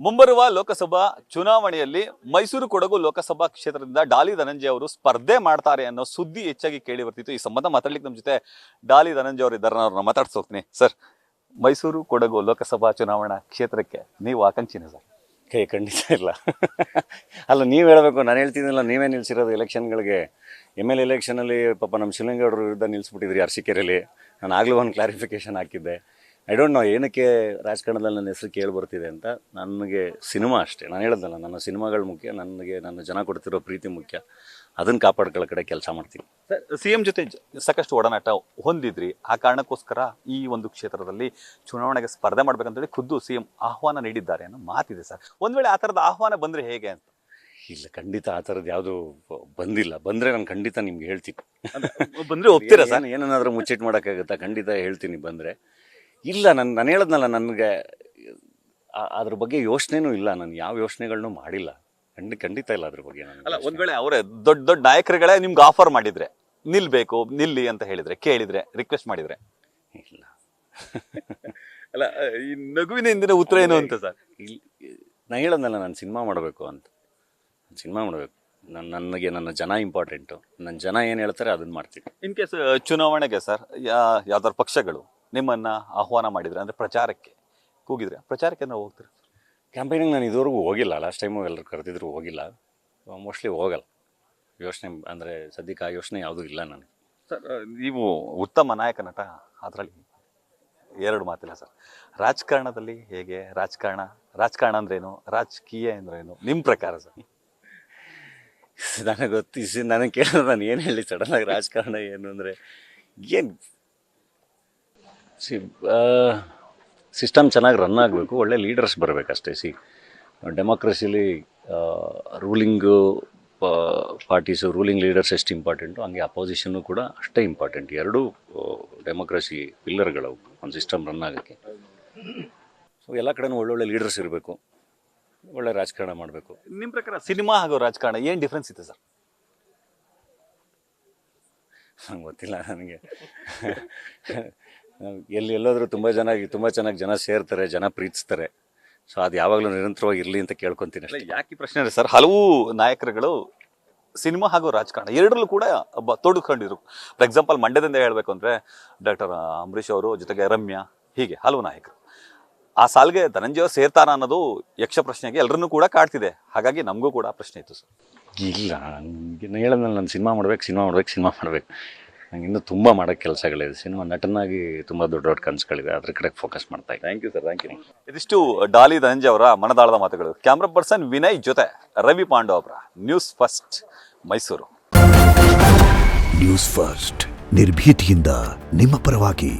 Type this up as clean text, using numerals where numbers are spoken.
ಮುಂಬರುವ ಲೋಕಸಭಾ ಚುನಾವಣೆಯಲ್ಲಿ ಮೈಸೂರು ಕೊಡಗು ಲೋಕಸಭಾ ಕ್ಷೇತ್ರದಿಂದ ಡಾಲಿ ಧನಂಜಯ ಅವರು ಸ್ಪರ್ಧೆ ಮಾಡ್ತಾರೆ ಅನ್ನೋ ಸುದ್ದಿ ಹೆಚ್ಚಾಗಿ ಕೇಳಿ ಬರ್ತಿತ್ತು. ಈ ಸಂಬಂಧ ಮಾತಾಡ್ಲಿಕ್ಕೆ ನಮ್ಮ ಜೊತೆ ಡಾಲಿ ಧನಂಜಯ ಅವರು ಇದ್ದಾರೆ. ಅವ್ರನ್ನ ಮಾತಾಡ್ಸೋಗ್ತೀನಿ. ಸರ್, ಮೈಸೂರು ಕೊಡಗು ಲೋಕಸಭಾ ಚುನಾವಣಾ ಕ್ಷೇತ್ರಕ್ಕೆ ನೀವು ಆಕಾಂಕ್ಷಿನ ಸರ್? ಖಂಡಿತ ಇಲ್ಲ. ಅಲ್ಲ, ನೀವು ಹೇಳಬೇಕು, ನಾನು ಹೇಳ್ತಿದ್ದಿಲ್ಲ. ನೀವೇ ನಿಲ್ಸಿರೋದು ಎಲೆಕ್ಷನ್ಗಳಿಗೆ. ML ಎಲೆಕ್ಷನಲ್ಲಿ ಪಾಪ ನಮ್ಮ ಶಿವಲಿಂಗೌಡರ ವಿರುದ್ಧ ನಿಲ್ಲಿಸ್ಬಿಟ್ಟಿದ್ರಿ ಅರಸೀಕೆರೆಯಲ್ಲಿ. ನಾನು ಆಗಲೂ ಒಂದು ಕ್ಲಾರಿಫಿಕೇಷನ್ ಹಾಕಿದ್ದೆ. ಐ ಡೋಂಟ್ ನೋ ಏನಕ್ಕೆ ರಾಜಕಾರಣದಲ್ಲಿ ನನ್ನ ಹೆಸರು ಕೇಳಿ ಬರ್ತಿದೆ ಅಂತ. ನನಗೆ ಸಿನಿಮಾ ಅಷ್ಟೇ. ನಾನು ಹೇಳೋದಲ್ಲ, ನನ್ನ ಸಿನಿಮಾಗಳು ಮುಖ್ಯ, ನನಗೆ ನನ್ನ ಜನ ಕೊಡ್ತಿರೋ ಪ್ರೀತಿ ಮುಖ್ಯ. ಅದನ್ನು ಕಾಪಾಡ್ಕೊಳ್ಳೋ ಕಡೆ ಕೆಲಸ ಮಾಡ್ತೀನಿ. ಸರ್, CM ಜೊತೆ ಸಾಕಷ್ಟು ಒಡನಾಟ ಹೊಂದಿದ್ರಿ. ಆ ಕಾರಣಕ್ಕೋಸ್ಕರ ಈ ಒಂದು ಕ್ಷೇತ್ರದಲ್ಲಿ ಚುನಾವಣೆಗೆ ಸ್ಪರ್ಧೆ ಮಾಡ್ಬೇಕಂತೇಳಿ ಖುದ್ದು CM ಆಹ್ವಾನ ನೀಡಿದ್ದಾರೆ ಅನ್ನೋ ಮಾತಿದೆ ಸರ್. ಒಂದ್ ವೇಳೆ ಆ ಥರದ ಆಹ್ವಾನ ಬಂದ್ರೆ ಹೇಗೆ ಅಂತ? ಇಲ್ಲ, ಖಂಡಿತ ಆ ಥರದ್ದು ಯಾವುದು ಬಂದಿಲ್ಲ. ಬಂದರೆ ನಾನು ಖಂಡಿತ ನಿಮ್ಗೆ ಹೇಳ್ತೀನಿ. ಬಂದ್ರೆ ಒಪ್ತೀರಾ ಸರ್? ಏನನ್ನಾದರೂ ಮುಚ್ಚಿಟ್ಟು ಮಾಡೋಕ್ಕಾಗುತ್ತಾ? ಖಂಡಿತ ಹೇಳ್ತೀನಿ ಬಂದರೆ. ಇಲ್ಲ, ನಾನು ಹೇಳದ್ನಲ್ಲ, ನನಗೆ ಅದ್ರ ಬಗ್ಗೆ ಯೋಚನೆನೂ ಇಲ್ಲ. ನಾನು ಯಾವ ಯೋಚನೆಗಳನ್ನೂ ಮಾಡಿಲ್ಲ. ಖಂಡಿತ ಇಲ್ಲ ಅದ್ರ ಬಗ್ಗೆ. ಅಲ್ಲ, ಒಂದ್ ವೇಳೆ ಅವರೇ ದೊಡ್ಡ ದೊಡ್ಡ ನಾಯಕರುಗಳೇ ನಿಮ್ಗೆ ಆಫರ್ ಮಾಡಿದ್ರೆ, ನಿಲ್ಬೇಕು ನಿಲ್ಲಿ ಅಂತ ಹೇಳಿದ್ರೆ, ಕೇಳಿದ್ರೆ, ರಿಕ್ವೆಸ್ಟ್ ಮಾಡಿದ್ರೆ? ಇಲ್ಲ. ಅಲ್ಲ, ಈ ನಗುವಿನ ಹಿಂದಿನ ಉತ್ತರ ಏನು ಅಂತ ಸರ್? ನಾನು ಹೇಳದ್ನಲ್ಲ, ನಾನು ಸಿನಿಮಾ ಮಾಡಬೇಕು ಅಂತ. ಸಿನಿಮಾ ಮಾಡಬೇಕು. ನನಗೆ ನನ್ನ ಜನ ಇಂಪಾರ್ಟೆಂಟು. ನನ್ನ ಜನ ಏನು ಹೇಳ್ತಾರೆ ಅದನ್ನು ಮಾಡ್ತೀನಿ. ಇನ್ ಕೇಸ್ ಚುನಾವಣೆಗೆ ಸರ್ ಯಾವ್ದಾದ್ರು ಪಕ್ಷಗಳು ನಿಮ್ಮನ್ನ ಆಹ್ವಾನ ಮಾಡಿದ್ರೆ, ಅಂದ್ರೆ ಪ್ರಚಾರಕ್ಕೆ ಕೂಗಿದ್ರೆ, ಪ್ರಚಾರಕ್ಕೆ ನಾವು ಹೋಗ್ತೀರಾ? ಕ್ಯಾಂಪೇನಿಂಗ್ ನಾನು ಇದುವರೆಗೂ ಹೋಗಿಲ್ಲ. ಲಾಸ್ಟ್ ಟೈಮು ಎಲ್ಲರೂ ಕರೆದಿದ್ರು, ಹೋಗಿಲ್ಲ. ಮೋಸ್ಟ್ಲಿ ಹೋಗಲ್ಲ. ಯೋಚನೆ ಅಂದರೆ ಸದ್ಯಕ್ಕೆ ಆ ಯೋಚನೆ ಯಾವುದೂ ಇಲ್ಲ ನನಗೆ. ಸರ್, ನೀವು ಉತ್ತಮ ನಾಯಕ ನಟ, ಅದರಲ್ಲಿ ಎರಡು ಮಾತಿಲ್ಲ ಸರ್. ರಾಜಕಾರಣದಲ್ಲಿ ಹೇಗೆ? ರಾಜಕಾರಣ ಅಂದ್ರೇನು? ರಾಜಕೀಯ ಅಂದ್ರೇನು ನಿಮ್ಮ ಪ್ರಕಾರ ಸರ್? ನನಗೆ ಗೊತ್ತಿಸಿ ನನಗೆ ಕೇಳಿದ್ರೆ ನಾನು ಏನು ಹೇಳಿ ಸಡನ್ನಾಗಿ ರಾಜಕಾರಣ ಏನು ಅಂದರೆ ಏನು ಸಿಸ್ಟಮ್ ಚೆನ್ನಾಗಿ ರನ್ ಆಗಬೇಕು, ಒಳ್ಳೆ leaders ಬರಬೇಕಷ್ಟೇ. ಡೆಮೋಕ್ರಸಿಲಿ ruling parties, ruling leaders ಎಷ್ಟು ಇಂಪಾರ್ಟೆಂಟು, ಹಂಗೆ ಅಪೋಸಿಷನ್ನು ಕೂಡ ಅಷ್ಟೇ ಇಂಪಾರ್ಟೆಂಟ್. ಎರಡೂ ಡೆಮೋಕ್ರಸಿ ಪಿಲ್ಲರ್ಗಳವು ಒಂದು ಸಿಸ್ಟಮ್ ರನ್ ಆಗೋಕ್ಕೆ. ಸೊ ಎಲ್ಲ ಕಡೆನೂ ಒಳ್ಳೊಳ್ಳೆ ಲೀಡರ್ಸ್ ಇರಬೇಕು, ಒಳ್ಳೆ ರಾಜಕಾರಣ ಮಾಡಬೇಕು. ನಿಮ್ಮ ಪ್ರಕಾರ ಸಿನಿಮಾ ಹಾಗೂ ರಾಜಕಾರಣ ಏನು ಡಿಫ್ರೆನ್ಸ್ ಇದೆ ಸರ್? ನಂಗೆ ಗೊತ್ತಿಲ್ಲ ನನಗೆ. ಎಲ್ಲೋದ್ರೂ ತುಂಬ ಚೆನ್ನಾಗಿ ಜನ ಸೇರ್ತಾರೆ, ಜನ ಪ್ರೀತಿಸ್ತಾರೆ. ಸೊ ಅದು ಯಾವಾಗಲೂ ನಿರಂತರವಾಗಿ ಇರಲಿ ಅಂತ ಕೇಳ್ಕೊತೀನಿ ಅಷ್ಟೇ. ಯಾಕೆ ಈ ಪ್ರಶ್ನೆ ಅಂದರೆ ಸರ್, ಹಲವು ನಾಯಕರುಗಳು ಸಿನಿಮಾ ಹಾಗೂ ರಾಜಕಾರಣ ಎರಡರಲ್ಲೂ ಕೂಡ ತೊಡಗಿಕೊಂಡಿರು. ಫಾರ್ ಎಕ್ಸಾಂಪಲ್, ಮಂಡ್ಯದಿಂದ ಹೇಳಬೇಕು ಅಂದರೆ ಡಾಕ್ಟರ್ ಅಂಬರೀಷ್ ಅವರು, ಜೊತೆಗೆ ರಮ್ಯಾ, ಹೀಗೆ ಹಲವು ನಾಯಕರು. ಆ ಸಾಲಿಗೆ ಧನಂಜಯ ಸೇರ್ತಾರ ಅನ್ನೋದು ಯಕ್ಷ ಪ್ರಶ್ನೆಗೆ ಎಲ್ಲರನ್ನೂ ಕೂಡ ಕಾಡ್ತಿದೆ. ಹಾಗಾಗಿ ನಮಗೂ ಕೂಡ ಪ್ರಶ್ನೆ ಇತ್ತು ಸರ್. ಇಲ್ಲ, ನನಗೆ ಹೇಳಿದ್ನಲ್ಲ, ನಾನು ಸಿನಿಮಾ ಮಾಡಬೇಕು. ನಂಗೆ ಇನ್ನೂ ತುಂಬ ಮಾಡೋಕ್ಕೆ ಕೆಲಸಗಳಿದೆ. ಸಿನಿಮಾ ನಟನಾಗಿ ತುಂಬ ದೊಡ್ಡ ಕನಸುಗಳಿದೆ. ಅದ್ರ ಕಡೆ ಫೋಕಸ್ ಮಾಡ್ತಾ ಇದ್ದೀನಿ. Thank you sir, thank you. ಇದಿಷ್ಟು ಡಾಲಿ ಧನಂಜಯ ಅವರ ಮನದಾಳದ ಮಾತುಗಳು. ಕ್ಯಾಮ್ರಾ ಪರ್ಸನ್ ವಿನಯ್ ಜೊತೆ Ravi Pandavapura, news first Mysuru. News first, ನಿರ್ಭೀತಿಯಿಂದ ನಿಮ್ಮ ಪರವಾಗಿ.